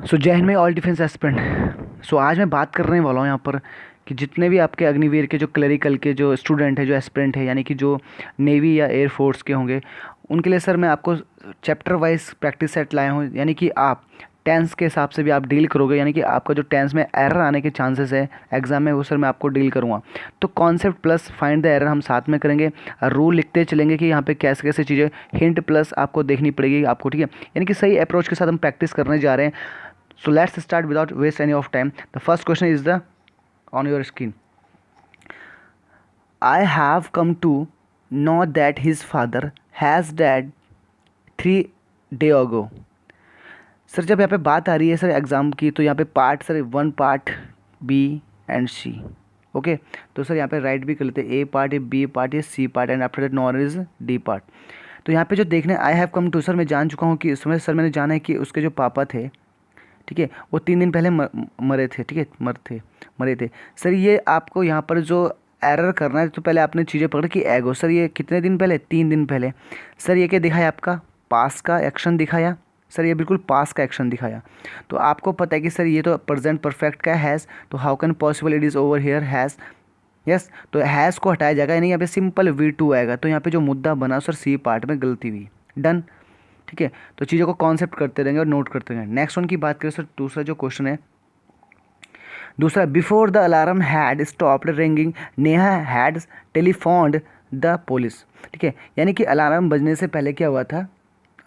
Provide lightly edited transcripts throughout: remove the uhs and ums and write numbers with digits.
सो जय हिंद में all defence aspirant. सो आज मैं बात करने वाला हूँ यहाँ पर कि जितने भी आपके अग्निवीर के जो क्लरिकल के जो स्टूडेंट है, जो एस्पिरेंट है, यानी कि जो नेवी या एयर फोर्स के होंगे, उनके लिए सर मैं आपको चैप्टर वाइज प्रैक्टिस सेट लाया हूँ। यानी कि आप टेंस के हिसाब से भी आप डील करोगे, यानी कि आपका जो टेंस में एरर आने के चांसेस है एग्जाम में, वो सर मैं आपको डील करूँगा। तो concept plus find the error हम साथ में करेंगे और रूल लिखते चलेंगे कि यहाँ पे कैसे कैसे चीज़ें हिंट प्लस आपको देखनी पड़ेगी आपको, ठीक है। यानी कि सही अप्रोच के साथ हम प्रैक्टिस करने जा रहे हैं। So let's start without waste any of time. The first question is the on your screen. I have come to know that his father has died 3 days ago. Sir जब यहाँ पे बात आ रही है सर एग्ज़ाम की, तो यहाँ पे part sir 1 part B and C. Okay, तो सर यहाँ पे राइट भी कर लेते हैं, ए पार्ट है, बी पार्ट है, C part and after that none is D part. तो यहाँ पे जो देखना I have come to, sir मैं जान चुका हूँ कि इसमें सर मैंने जाना है कि उसके जो पापा थे, ठीक है, वो 3 दिन पहले मरे थे, ठीक है, मरे थे। सर ये आपको यहाँ पर जो एरर करना है, तो पहले आपने चीज़ें पकड़ कि एगो, सर ये कितने दिन पहले, 3 दिन पहले। सर ये क्या दिखाया आपका, पास का एक्शन दिखाया। सर ये बिल्कुल पास का एक्शन दिखाया। तो आपको पता है कि सर ये तो प्रेजेंट परफेक्ट का हैज़, तो how can possible it is over here has. Yes, तो हैज़ को हटाया जाएगा, यानी यहाँ पे सिंपल V2 आएगा। तो यहाँ पे जो मुद्दा बना सर सी पार्ट में गलती हुई, डन, ठीक है। तो चीज़ों को कॉन्सेप्ट करते रहेंगे और नोट करते रहेंगे। नेक्स्ट वन की बात करें सर, दूसरा जो क्वेश्चन है, दूसरा, before the alarm had stopped ringing Neha had telephoned the police, ठीक है। यानी कि अलार्म बजने से पहले क्या हुआ था,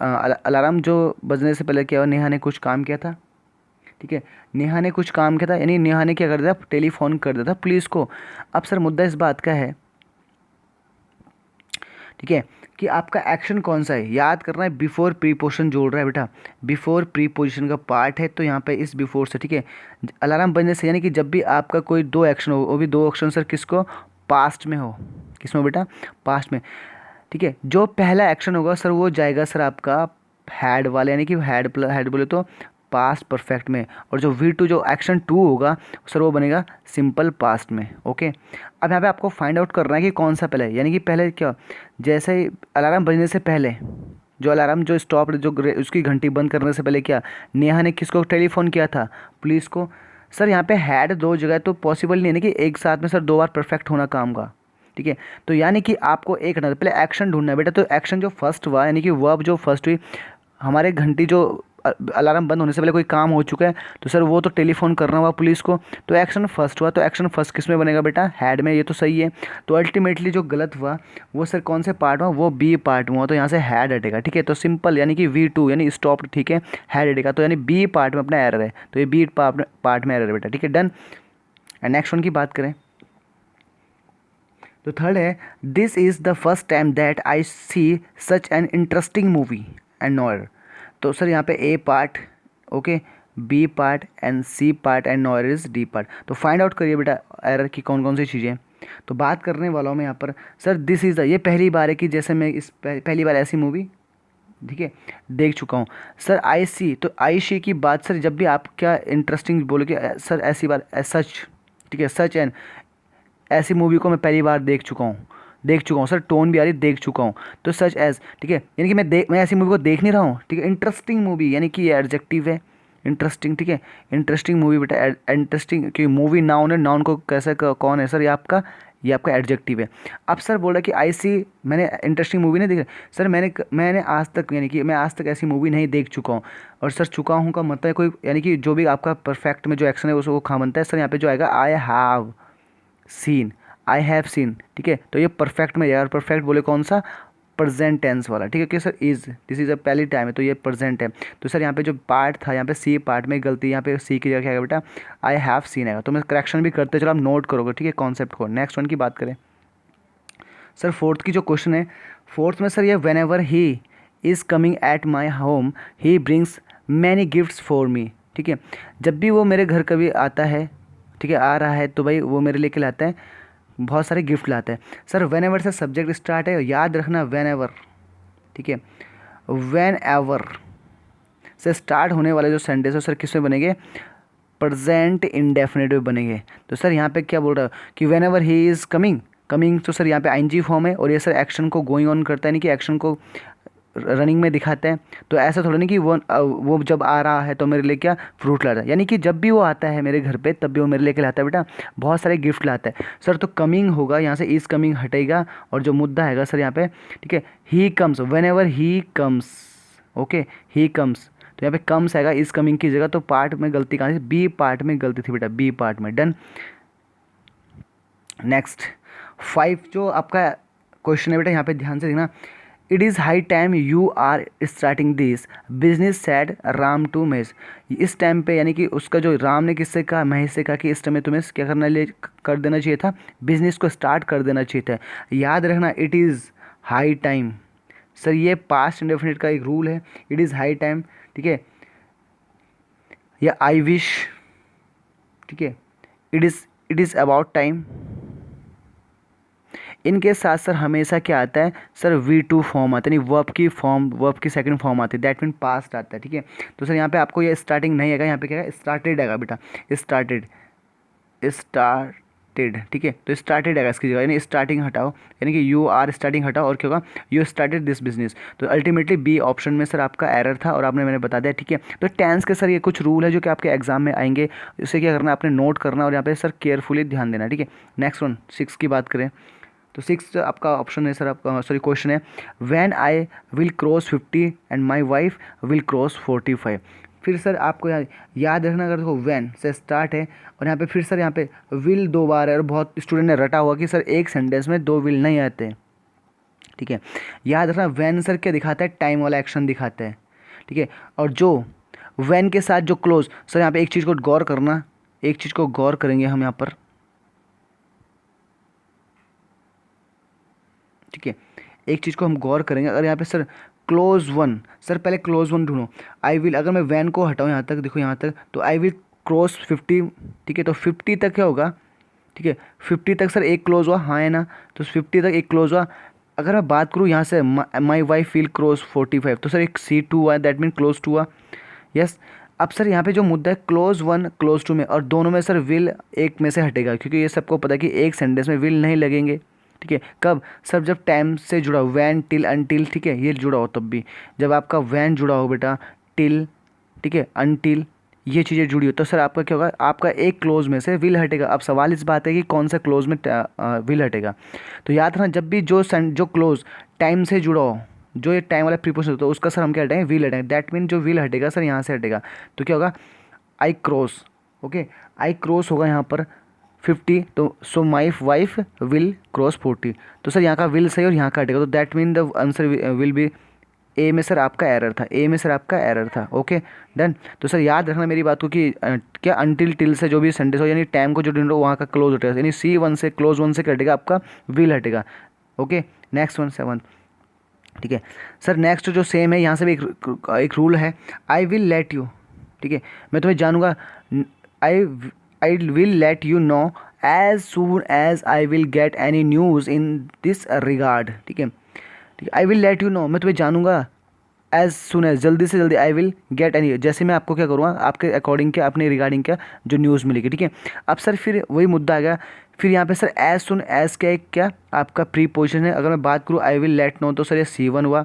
अलार्म जो बजने से पहले क्या हुआ, नेहा ने कुछ काम किया था, ठीक है। नेहा ने कुछ काम किया था, यानी नेहा ने क्या कर दिया, टेलीफोन कर दिया था पुलिस को। अब सर मुद्दा इस बात का है, ठीक है, कि आपका एक्शन कौन सा है, याद करना है। बिफोर प्रीपोजिशन जोड़ रहा है बेटा, बिफोर प्रीपोजिशन का पार्ट है, तो यहाँ पे इस बिफोर से, ठीक है, अलार्म बजने से, यानी कि जब भी आपका कोई 2 एक्शन हो, वो भी 2 एक्शन सर किसको, पास्ट में हो, किसमें बेटा, पास्ट में, ठीक है। जो पहला एक्शन होगा सर वो जाएगा सर आपका हैड वाले, यानी कि हैड प्लस हैड बोले तो पास्ट परफेक्ट में, और जो V2 जो एक्शन 2 होगा सर वो बनेगा सिंपल पास्ट में। ओके, अब यहाँ पे आपको फाइंड आउट करना है कि कौन सा पहले है, यानी कि पहले क्या, जैसे ही अलार्म बजने से पहले, जो अलार्म जो स्टॉप जो उसकी घंटी बंद करने से पहले क्या, नेहा ने किसको टेलीफोन किया था, पुलिस को। सर यहाँ पे हैड 2 जगह, तो पॉसिबल नहीं है ना कि एक साथ में सर 2 बार परफेक्ट होना काम का, ठीक है। तो यानी कि आपको एक ना, पहले एक्शन ढूंढना है बेटा। तो एक्शन जो फर्स्ट हुआ, यानी कि वर्ब जो फर्स्ट हुई, हमारे घंटी जो अलार्म बंद होने से पहले कोई काम हो चुका है, तो सर वो तो टेलीफोन करना हुआ पुलिस को, तो एक्शन फर्स्ट हुआ। तो एक्शन फर्स्ट किस में बनेगा बेटा, हैड में, ये तो सही है। तो अल्टीमेटली जो गलत हुआ वो सर कौन से पार्ट हुआ, वो बी पार्ट में हुआ, तो यहाँ से हैड हटेगा, ठीक है। तो सिंपल, यानी कि V2 यानी स्टॉप, ठीक है, हैड हटेगा, तो यानी बी पार्ट में अपना एरर है, तो ये बी पार्ट में एरर है बेटा, ठीक है, डन। एंड नेक्स्ट वन की बात करें, तो थर्ड है, this is the first time that I see such an interesting movie and no error. तो सर यहाँ पे A part, okay, B part and C part and no error is D part. तो find out करिए बेटा error की कौन कौन सी चीज़ें। तो बात करने वाला हूँ मैं यहाँ पर सर, दिस इज़ द, ये पहली बार है कि जैसे मैं इस पहली बार ऐसी मूवी, ठीक है, देख चुका हूँ। सर आई सी, तो आई सी की बात सर जब भी आप क्या इंटरेस्टिंग बोलोगे सर, ऐसी बार सच, ठीक है, सच एंड, ऐसी मूवी को मैं पहली बार देख चुका हूँ सर, टोन भी आ रही, देख चुका हूँ। तो सच एज, ठीक है, यानी कि मैं ऐसी मूवी को देख नहीं रहा हूँ, ठीक है। इंटरेस्टिंग मूवी, यानी कि ये एडजेक्टिव है, इंटरेस्टिंग, ठीक है, इंटरेस्टिंग मूवी बेटा, इंटरेस्टिंग, क्योंकि मूवी नाउन है, नाउन को कैसे कौन है सर, ये आपका एडजेक्टिव है। अब सर बोल रहा कि आई सी, मैंने इंटरेस्टिंग मूवी नहीं देखी सर, मैंने आज तक, यानी कि मैं आज तक ऐसी मूवी नहीं देख चुका हूँ। और सर चुका हूँ का मतलब कोई, यानी कि जो भी आपका परफेक्ट में जो एक्शन है उसको खा बनता है सर, यहाँ पे जो आएगा आई have scene, I have scene, ठीक है। तो ये परफेक्ट में यार, परफेक्ट बोले कौन सा, प्रेजेंट टेंस वाला, ठीक है, कि sir is, this is a पहली टाइम है, तो ये प्रेजेंट है। तो सर यहाँ पे जो पार्ट था, यहाँ पे सी पार्ट में गलती, यहाँ पे सी की जगह क्या आएगा बेटा, आई हैव सीन आएगा। तो मैं करेक्शन भी करते चलो, आप नोट करोगे, ठीक है, कॉन्सेप्ट को। नेक्स्ट वन की बात करें सर, फोर्थ की जो क्वेश्चन है, फोर्थ में सर ये, when ever he is coming at my home he brings many gifts for me, ठीक है। जब भी वो मेरे घर कभी आता है, ठीक है, आ रहा है, तो भाई वो मेरे लेके लाता है, बहुत सारे गिफ्ट लाता है। सर वेन एवर से सब्जेक्ट स्टार्ट है, याद रखना वेन एवर, ठीक है, वेन एवर से स्टार्ट होने वाले जो सेंटेंस है सर किस में बनेंगे, प्रेजेंट इंडेफिनिटिव बनेंगे। तो सर यहाँ पे क्या बोल रहा है कि when ever he is coming, coming तो सर यहाँ पे आईएनजी फॉर्म है, और ये सर एक्शन को गोइंग ऑन करता है, यानी कि एक्शन को रनिंग में दिखाते हैं, तो ऐसा थोड़ा नहीं कि वो जब आ रहा है तो मेरे लिए क्या फ्रूट लाता है, यानी कि जब भी वो आता है मेरे घर पे तब भी वो मेरे लिए लाता है बेटा बहुत सारे गिफ्ट लाता है। सर तो कमिंग होगा, यहाँ से इज कमिंग हटेगा और जो मुद्दा हैगा सर यहाँ पे, ठीक है, he comes, when ever he comes, okay, he comes, तो यहाँ पे कम्स आएगा इज कमिंग की जगह, तो पार्ट में गलती कहाँ से, बी पार्ट में गलती थी बेटा, बी पार्ट में, डन। नेक्स्ट 5 जो आपका क्वेश्चन है बेटा, यहाँ पे ध्यान से देखना। It is high time you are starting this business said Ram to Mahesh. इस टाइम पे यानी कि उसका जो राम ने किससे कहा, महेश से कहा कि इस टाइम में तुम्हें क्या करना ले कर देना चाहिए था, बिजनेस को स्टार्ट कर देना चाहिए था। याद रखना it is high time, sir ये पास्ट इंडेफिनिट का एक रूल है, इट इज़ हाई टाइम, ठीक है, या आई विश, ठीक है, इट इज़ अबाउट टाइम, इनके साथ सर हमेशा क्या आता है सर V2 फॉर्म आता है, यानी वर्ब की सेकंड फॉर्म आती है, दैट मीन पास्ट आता है, ठीक है। तो सर यहाँ पे आपको ये स्टार्टिंग नहीं आएगा, यहाँ पे क्या है स्टार्टेड आएगा बेटा, स्टार्टेड, ठीक है, तो स्टार्टेड आएगा इसकी जगह, यानी स्टार्टिंग हटाओ, यानी कि यू आर स्टार्टिंग हटाओ और क्या होगा यू स्टार्टेड दिस बिजनेस। तो अल्टीमेटली बी ऑप्शन में सर आपका एरर था और आपने मैंने बता दिया, ठीक है। तो टेंस के सर ये कुछ रूल है जो कि आपके एग्जाम में आएंगे, इसे क्या करना आपने नोट करना और यहाँ पे सर केयरफुली ध्यान देना, ठीक है। नेक्स्ट वन 6 की बात करें तो 6 आपका ऑप्शन है सर, आपका सॉरी क्वेश्चन है, when I will cross 50 and my wife will cross 45। फिर सर आपको याद रखना, अगर देखो व्हेन से स्टार्ट है और यहाँ पे फिर सर यहाँ पे विल 2 बार है और बहुत स्टूडेंट ने रटा हुआ कि सर एक सेंटेंस में 2 विल नहीं आते, ठीक है। याद रखना व्हेन सर क्या दिखाता है, टाइम वाला एक्शन दिखाता है, ठीक है। और जो व्हेन के साथ जो क्लोज, सर यहाँ पे एक चीज़ को गौर करना, एक चीज़ को गौर करेंगे हम यहाँ पर, ठीक है, एक चीज़ को हम गौर करेंगे। अगर यहाँ पे सर क्लोज वन, सर पहले क्लोज वन ढूंढो, आई विल, अगर मैं वैन को हटाऊँ यहाँ तक, देखो यहाँ तक, तो आई विल क्रॉस 50, ठीक है, तो 50 तक क्या होगा, ठीक है, 50 तक सर एक क्लोज हुआ, हाँ है ना, तो 50 तक एक क्लोज हुआ। अगर मैं बात करूँ यहाँ से माई वाइफ विल क्रॉस 45, तो सर एक C2 हुआ, दैट मीन क्लोज टू हुआ, यस। अब सर यहाँ पे जो मुद्दा है क्लोज वन क्लोज टू में, और दोनों में सर विल एक में से हटेगा, क्योंकि ये सबको पता है कि एक सेंटेंस में विल नहीं लगेंगे, ठीक है। कब सर जब टाइम से जुड़ा हो, वैन टिल अनटिल, ठीक है, ये जुड़ा हो तब भी, जब आपका वैन जुड़ा हो बेटा, टिल, ठीक है, अनटिल, ये चीज़ें जुड़ी हो, तो सर आपका क्या होगा, आपका एक क्लोज में से विल हटेगा। अब सवाल इस बात है कि कौन सा क्लोज में विल हटेगा। तो याद रखना जब भी जो क्लोज टाइम से जुड़ा हो, जो ये टाइम वाला प्रीपोजिशन होता है उसका सर हम क्या हटाएंगे, विल हटाएंगे, दैट मीन जो विल हटेगा सर यहाँ से हटेगा, तो क्या होगा आई क्रॉस, ओके, आई क्रॉस होगा यहाँ पर 50, तो सो माई वाइफ विल क्रॉस 40, तो सर यहाँ का विल सही और यहाँ का हटेगा, तो that mean the answer will be A में सर आपका एरर था, ए में सर आपका एरर था, ओके डन। तो सर याद रखना मेरी बात को कि क्या अनटिल टिल से जो भी सेंटेंस हो, यानी टाइम को जो ढूंढो वहाँ का क्लोज हटेगा, यानी C1 से क्लोज वन से हटेगा आपका विल हटेगा, ओके। नेक्स्ट वन 7, ठीक है सर। नेक्स्ट जो सेम है यहाँ से भी एक रूल है, आई विल लेट यू, ठीक है, मैं तुम्हें जानूंगा, I I will let you know as soon as I will get any news in this regard, ठीक है, ठीक है, I will let you know, मैं तुम्हें जानूंगा एज सुन एज, जल्दी से जल्दी, आई विल गेट एनी, जैसे मैं आपको क्या करूँगा आपके अकॉर्डिंग क्या, अपने रिगार्डिंग क्या जो न्यूज़ मिलेगी, ठीक है। अब सर फिर वही मुद्दा आ गया, फिर यहाँ पे सर एज सुन एज क्या एक क्या आपका प्री पोजिशन है। अगर मैं बात करूँ आई विल लेट नो, तो सर ये C1 हुआ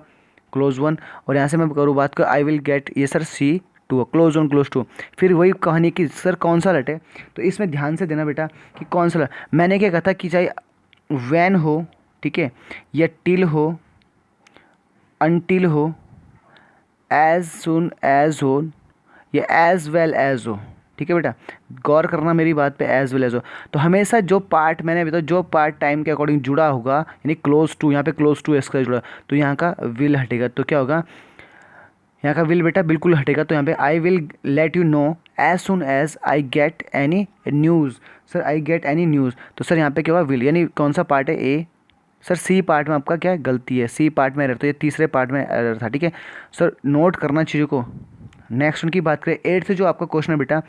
क्लोज वन, और यहाँ से मैं करूँ बात करूँ आई विल गेट, ये sir C2 close one close two. फिर वही कहानी कि सर कौन सा लटे, तो इसमें ध्यान से देना बेटा कि कौन सा मैंने क्या कहा था कि चाहे वैन हो, ठीक है, या टिल हो, अनटिल हो, एज सुन एज हो, या एज वेल एज हो, ठीक है बेटा, गौर करना मेरी बात पे, एज वेल एज हो। तो हमेशा जो पार्ट मैंने अभी जो पार्ट टाइम के अकॉर्डिंग जुड़ा होगा, यानी क्लोज टू, यहाँ पे क्लोज टू इसका जुड़ा, तो यहाँ का विल हटेगा, तो क्या होगा यहाँ का विल बेटा बिल्कुल हटेगा, तो यहाँ पे I will let you know as soon as I get any news, sir I get any news, तो सर यहाँ पे क्या होगा विल, यानी कौन सा पार्ट है ए, सर C पार्ट में आपका क्या गलती है, C पार्ट में एरर, तो ये तीसरे पार्ट में एरर था, ठीक है सर, नोट करना चीज़ों को। नेक्स्ट उनकी बात करें 8th जो आपका क्वेश्चन है बेटा,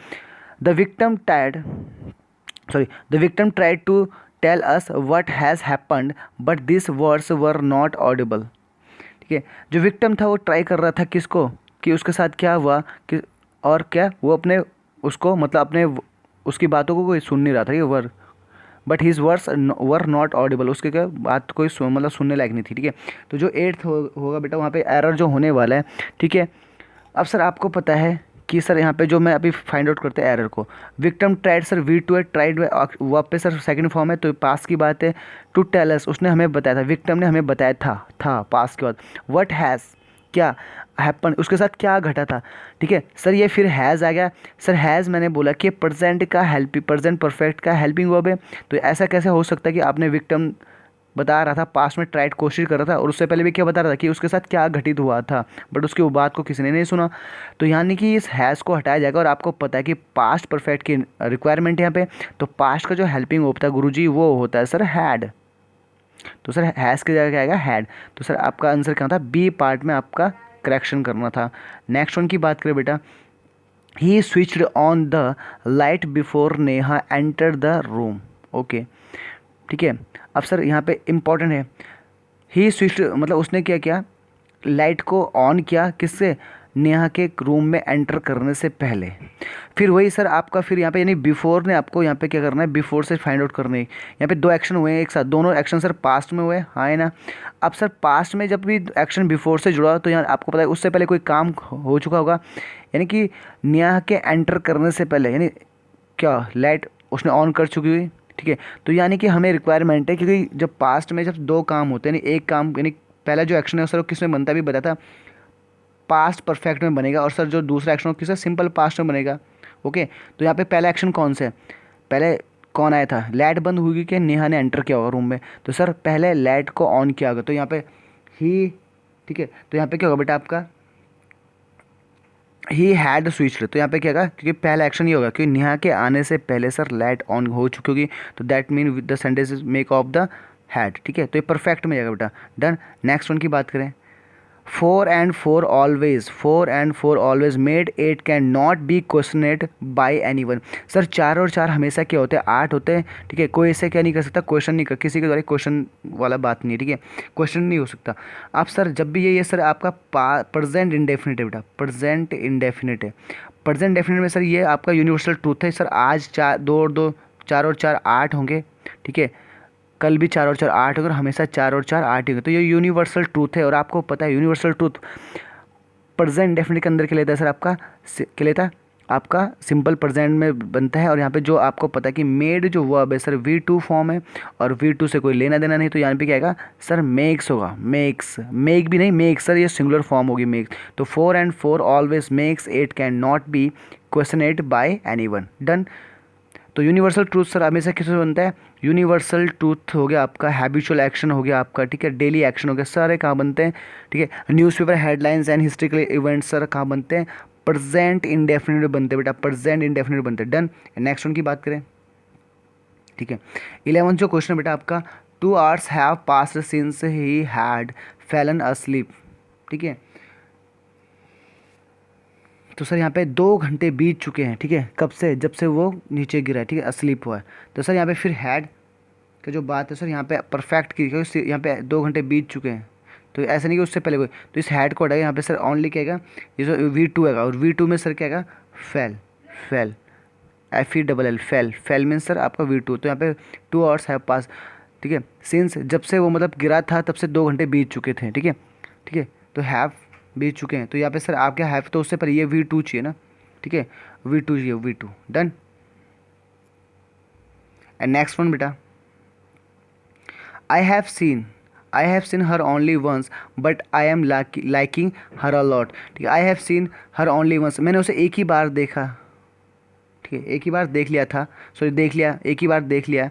the victim tried to tell us what has happened but this words were not audible, ठीक है। जो विक्टिम था वो ट्राई कर रहा था किसको, कि उसके साथ क्या हुआ कि, और क्या वो अपने उसको मतलब अपने उसकी बातों को कोई सुन नहीं रहा था, ये but his words were not Audible, उसके क्या बात कोई मतलब सुनने लायक नहीं थी, ठीक है। तो जो एट्थ होगा बेटा वहाँ पे एरर जो होने वाला है, ठीक है। अब सर आपको पता है कि सर यहाँ पे जो मैं अभी फाइंड आउट करते हैं एरर को, victim tried sir we too tried वहाँ पे सर सेकंड फॉर्म है तो पास की बात है। टू टेल अस, उसने हमें बताया था, विक्टिम ने हमें बताया था पास के बाद। व्हाट हैज़, क्या हैपन, उसके साथ क्या घटा था, ठीक है। सर ये फिर हैज़ आ गया। सर हैज़ मैंने बोला कि प्रेजेंट का हेल्पिंग, प्रेजेंट परफेक्ट का हेल्पिंग वर्ब है। तो ऐसा कैसे हो सकता है कि आपने विक्टिम बता रहा था, पास्ट में ट्राइड कोशिश कर रहा था, और उससे पहले भी क्या बता रहा था कि उसके साथ क्या घटित हुआ था, बट उसकी वो बात को किसी ने नहीं सुना। तो यानी कि इस हैज़ को हटाया जाएगा, और आपको पता है कि पास्ट परफेक्ट की रिक्वायरमेंट यहाँ पे, तो पास्ट का जो हेल्पिंग होता है गुरुजी वो होता है सर हैड। तो सर हैज़ की जगह क्या आएगा, हैड। तो सर आपका आंसर क्या था, बी पार्ट में आपका करेक्शन करना था। नेक्स्ट वन की बात करें बेटा, he switched on the light before Neha enter the room. Okay, ठीक है। अब सर यहाँ पे इम्पॉर्टेंट है, ही स्विच मतलब उसने क्या किया, लाइट को ऑन किया, किससे, नेहा के रूम में एंटर करने से पहले। फिर वही सर आपका फिर यहाँ पे यानी बिफोर ने आपको यहाँ पे क्या करना है, बिफोर से फाइंड आउट करना है। यहाँ पे दो एक्शन हुए हैं एक साथ, दोनों एक्शन सर पास्ट में हुए, हाँ है ना। अब सर पास्ट में जब भी एक्शन बिफोर से जुड़ा तो यहाँ आपको पता है उससे पहले कोई काम हो चुका होगा, यानी कि नेहा के एंटर करने से पहले, यानी क्या लाइट उसने ऑन कर चुकी हुई, ठीक है। तो यानी कि हमें रिक्वायरमेंट है, क्योंकि जब पास्ट में जब दो काम होते हैं, यानी एक काम, यानी पहला जो एक्शन है सर किस में बनता है भी बताया था, पास्ट परफेक्ट में बनेगा, और सर जो दूसरा एक्शन हो किस सिंपल पास्ट में बनेगा। ओके, तो यहाँ पे पहला एक्शन कौन सा है, पहले कौन आया था, लाइट बंद हुई कि नेहा ने एंटर किया होगा रूम में, तो सर पहले लाइट को ऑन किया होगा, तो यहाँ पे ही, ठीक है। तो यहाँ पे क्या होगा बेटा आपका, ही हैड स्विच्ड, तो यहाँ पे क्या होगा, क्योंकि पहला एक्शन ये होगा क्योंकि नेहा के आने से पहले सर लाइट ऑन हो चुकी होगी, तो that mean with the sentence is make of the had, ठीक है। तो ये परफेक्ट में जाएगा बेटा, डन। नेक्स्ट वन की बात करें, 4 and 4 always made 8 can not be questioned by anyone. Sir 4 और 4 हमेशा क्या होते हैं, 8 होते हैं, ठीक है। कोई ऐसे क्या नहीं कर सकता, क्वेश्चन नहीं कर, किसी के द्वारा क्वेश्चन वाला बात नहीं है, ठीक है, क्वेश्चन नहीं हो सकता। आप सर जब भी ये सर आपका प्रेजेंट इंडेफिनिट है बेटा, प्रेजेंट इंडेफिनिट है। प्रेजेंट डेफिनेट में सर ये आपका यूनिवर्सल ट्रूथ है सर, आज 4 और 4 8 होंगे, ठीक है, कल भी 4 और 4 8 होगा, हमेशा 4 और 4 8 होंगे, तो ये यूनिवर्सल ट्रूथ है। और आपको पता है यूनिवर्सल ट्रूथ प्रेजेंट डेफिनेट के अंदर क्या लेता है सर, आपका क्या लेता है, आपका सिंपल प्रेजेंट में बनता है। और यहाँ पे जो आपको पता है कि मेड जो वर्ब है सर V2 फॉर्म है, और V2 से कोई लेना देना नहीं, तो यहाँ पे क्या आएगा सर मेक्स होगा, मेक्स, मेक भी नहीं मेक्स सर, ये सिंगुलर फॉर्म होगी मेक्स। तो 4 and 4 always makes 8 can not be questioned by anyone, done. तो यूनिवर्सल ट्रूथ सर हमेशा किससे बनता है, यूनिवर्सल ट्रूथ हो गया आपका, हैबिचुअल एक्शन हो गया आपका, ठीक है, डेली एक्शन हो गया, सारे कहाँ बनते हैं, ठीक है। Newspaper headlines and historical events sir कहाँ बनते हैं, प्रेजेंट इंडेफिनिट बनते हैं बेटा, प्रेजेंट इंडेफिनिट बनते हैं, डन। नेक्स्ट वन की बात करें, ठीक है। 11 जो क्वेश्चन बेटा आपका, 2 hours have passed since he had Fallon asleep, ठीक है। तो सर यहाँ पे 2 घंटे बीत चुके हैं, ठीक है, कब से, जब से वो नीचे गिरा है, ठीक है, अस्लीप हुआ है। तो सर यहाँ पे फिर हैड का जो बात है सर यहाँ पे परफेक्ट की, क्योंकि यहाँ पे 2 घंटे बीत चुके हैं, तो ऐसा नहीं कि उससे पहले कोई, तो इस हैड को हटाएगा, यहाँ पे सर ओनली क्या आएगा, ये जो V2 आएगा, और V2 में सर क्या आएगा, fail, fail, FELL, fail, fail means sir आपका V2। तो यहाँ पे 2 hours हैव पास, ठीक है, सिंस जब से वो मतलब गिरा था तब से 2 घंटे बीत चुके थे, ठीक है, ठीक है। तो हैव बीत चुके हैं, तो यहाँ पे सर आप क्या हैव, तो उससे पर ये V2 चाहिए ना, ठीक है, V2 चाहिए, V2, done. And next one बेटा, I have seen her only once but I am liking her a lot, ठीक है। I have seen her only once, मैंने उसे एक ही बार देखा, ठीक है, एक ही बार देख लिया था, सॉरी देख लिया, एक ही बार देख लिया,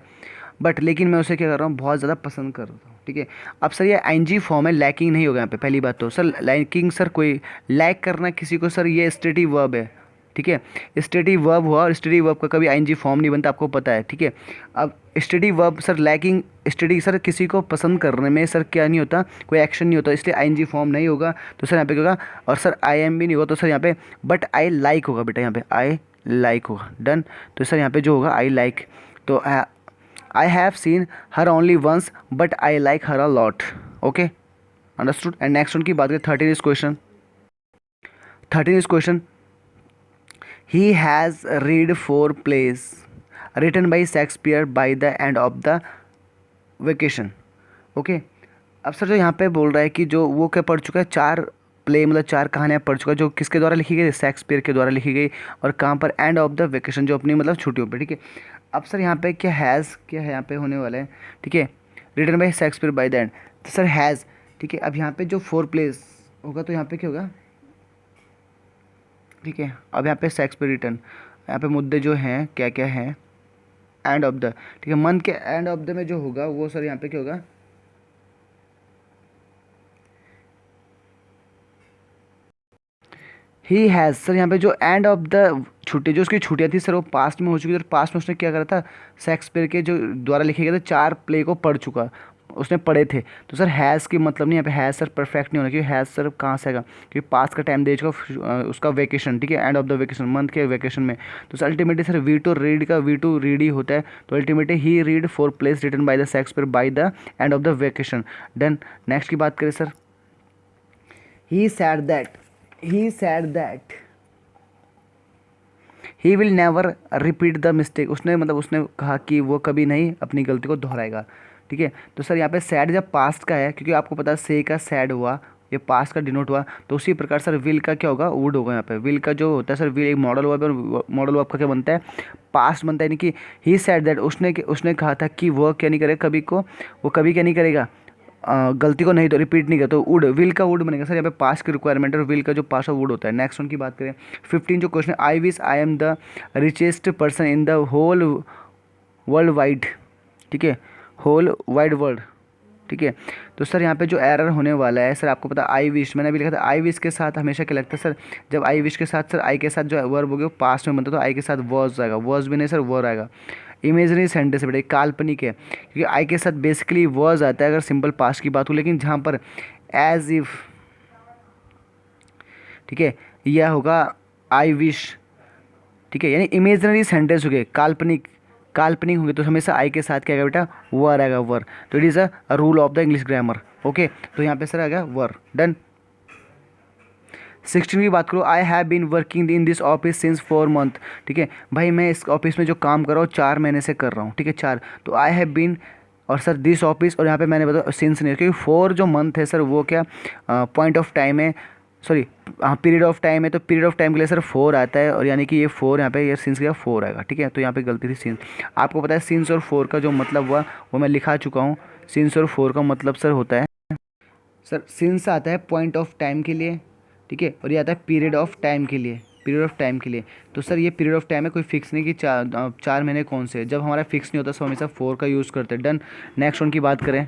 बट लेकिन मैं उसे क्या कर रहा हूँ, बहुत ज़्यादा पसंद कर रहा हूँ, ठीक है। अब सर ये ING फॉर्म है, लैकिंग नहीं होगा यहाँ पे, पहली बात तो सर लाइकिंग सर कोई लाइक करना किसी को सर ये स्टेटिव वर्ब है, ठीक है, स्टेटिव वर्ब हुआ, और स्टेटिव वर्ब का कभी ING फॉर्म नहीं बनता, आपको पता है, ठीक है। अब stative verb sir liking, study sir किसी को पसंद करने में सर क्या नहीं होता, कोई एक्शन नहीं होता, इसलिए ING फॉर्म नहीं होगा, तो सर यहाँ पे क्या होगा, और सर IM भी नहीं होगा, तो सर यहाँ पे बट आई लाइक होगा बेटा, यहाँ पे आई लाइक होगा, डन। तो सर यहाँ पे जो होगा आई लाइक, तो I have seen her only once but I like her a lot, okay, understood। and next one की बात करें, 13 is question, he has read 4 plays written by Shakespeare by the end of the vacation. Okay, अब sir जो यहाँ पे बोल रहा है कि जो वो क्या पढ़ चुका है, 4 प्ले मतलब 4 कहानियाँ पढ़ चुका है, जो किसके द्वारा लिखी गई, शेक्सपियर के द्वारा लिखी गई, और कहाँ पर, एंड ऑफ द वेकेशन, जो अपनी मतलब छुट्टियों पे। ठीक है, अब सर यहाँ पे क्या हैज़, क्या है यहाँ पे होने वाला है, ठीक है, written by Shakespeare by the end, तो सर हैज़। ठीक है, अब यहाँ पे जो 4 प्लेस होगा तो यहाँ पे क्या होगा, ठीक है, अब यहाँ पे शेक्सपियर रिटन, यहाँ पे मुद्दे जो हैं क्या क्या हैं, एंड ऑफ द, ठीक है, मंथ के एंड ऑफ द में जो होगा वो सर यहाँ पे क्या होगा, ही हैज़। सर यहाँ पे जो एंड ऑफ द छुट्टी, जो उसकी छुट्टियाँ थी सर वो पास्ट में हो चुकी थी, और पास्ट में उसने क्या करा था, शेक्सपियर के जो द्वारा लिखे गए थे 4 प्ले को पढ़ चुका, उसने पढ़े थे। तो सर हैज़ की मतलब नहीं, यहाँ पे हैज़ सर परफेक्ट नहीं होना, क्योंकि हैज़ सर कहाँ से आएगा, क्योंकि पास्ट का टाइम दे चुका उसका वेकेशन, ठीक है, end of the vacation, month के वेकेशन में। तो sir ultimately sir we to read का वी टू रीड ही होता है, तो ultimately he read 4 plays written by the Shakespeare by the end of the vacation. Then next की बात करें sir, he said that, he said that he will never repeat the mistake, उसने मतलब उसने कहा कि वो कभी नहीं अपनी गलती को दोहराएगा। ठीक है, तो सर यहाँ पे सैड जब पास्ट का है, क्योंकि आपको पता है से का सैड हुआ, ये पास्ट का डिनोट हुआ, तो उसी प्रकार सर विल का क्या होगा, वुड होगा। यहाँ पे विल का जो होता है सर, विल एक मॉडल वर्ब है, और मॉडल वर्ब का क्या बनता है, पास्ट बनता है, यानी कि ही सैड दैट, उसने कहा था कि वह क्या नहीं करेगा कभी को, वो कभी क्या नहीं करेगा, गलती को नहीं तो रिपीट नहीं किया, तो वुड, विल का वुड बनेगा सर, यहाँ पे पास की रिक्वायरमेंट है, और विल का जो पास है वुड होता है। नेक्स्ट वन की बात करें 15 जो क्वेश्चन, I wish I am the richest person in the whole world wide, ठीक है, होल वाइड वर्ल्ड। ठीक है, तो सर यहाँ पे जो एरर होने वाला है सर, आपको पता आई विश, मैंने अभी लिखा था आई विश के साथ हमेशा क्या लगता है सर, जब आई विश के साथ सर आई के साथ जो वर्ब हो गया वो पास्ट में बनता है, तो आई के साथ वर्स आएगा, वर्स भी नहीं सर वर आएगा। इमेजनरी सेंटेंस है बेटा, काल्पनिक है, क्योंकि आई के साथ बेसिकली वर्स आता है अगर सिंपल पास्ट की बात हो, लेकिन जहाँ पर एज इफ, ठीक है, यह होगा आई विश, ठीक है, यानी इमेजनरी सेंटेंस हो गए, काल्पनिक, काल्पनिक होंगे तो हमेशा आई के साथ क्या आएगा बेटा, वर आएगा, वर। तो it is a rule of the English grammar. Okay, तो यहाँ पे सर आ गया वर। डन। 16 की बात करो, I have been working in this office since 4 month. ठीक है भाई, मैं इस ऑफिस में जो काम कर रहा हूँ 4 महीने से कर रहा हूँ। ठीक है, 4, तो आई हैव बीन, और सर दिस ऑफिस, और यहाँ पे मैंने बताया सिंस नहीं, क्योंकि 4 जो मंथ है सर वो क्या पॉइंट ऑफ टाइम है, सॉरी हाँ पीरियड ऑफ टाइम है, तो पीरियड ऑफ टाइम के लिए सर 4 आता है, और यानी कि ये 4 यहाँ पे ये सिंस का 4 आएगा। ठीक है, तो यहाँ पे गलती थी सिंस। आपको पता है सिंस और 4 का जो मतलब हुआ वो मैं लिखा चुका हूँ। सिंस और 4 का मतलब सर होता है, सर सिंस आता है पॉइंट ऑफ टाइम के लिए, ठीक है, और ये आता है पीरियड ऑफ टाइम के लिए, पीरियड ऑफ टाइम के लिए। तो सर ये पीरियड ऑफ टाइम है, कोई फिक्स नहीं कि 4 महीने कौन से, जब हमारा फिक्स नहीं होता सब हमेशा 4 का यूज़ करते हैं। डन। नेक्स्ट वन की बात करें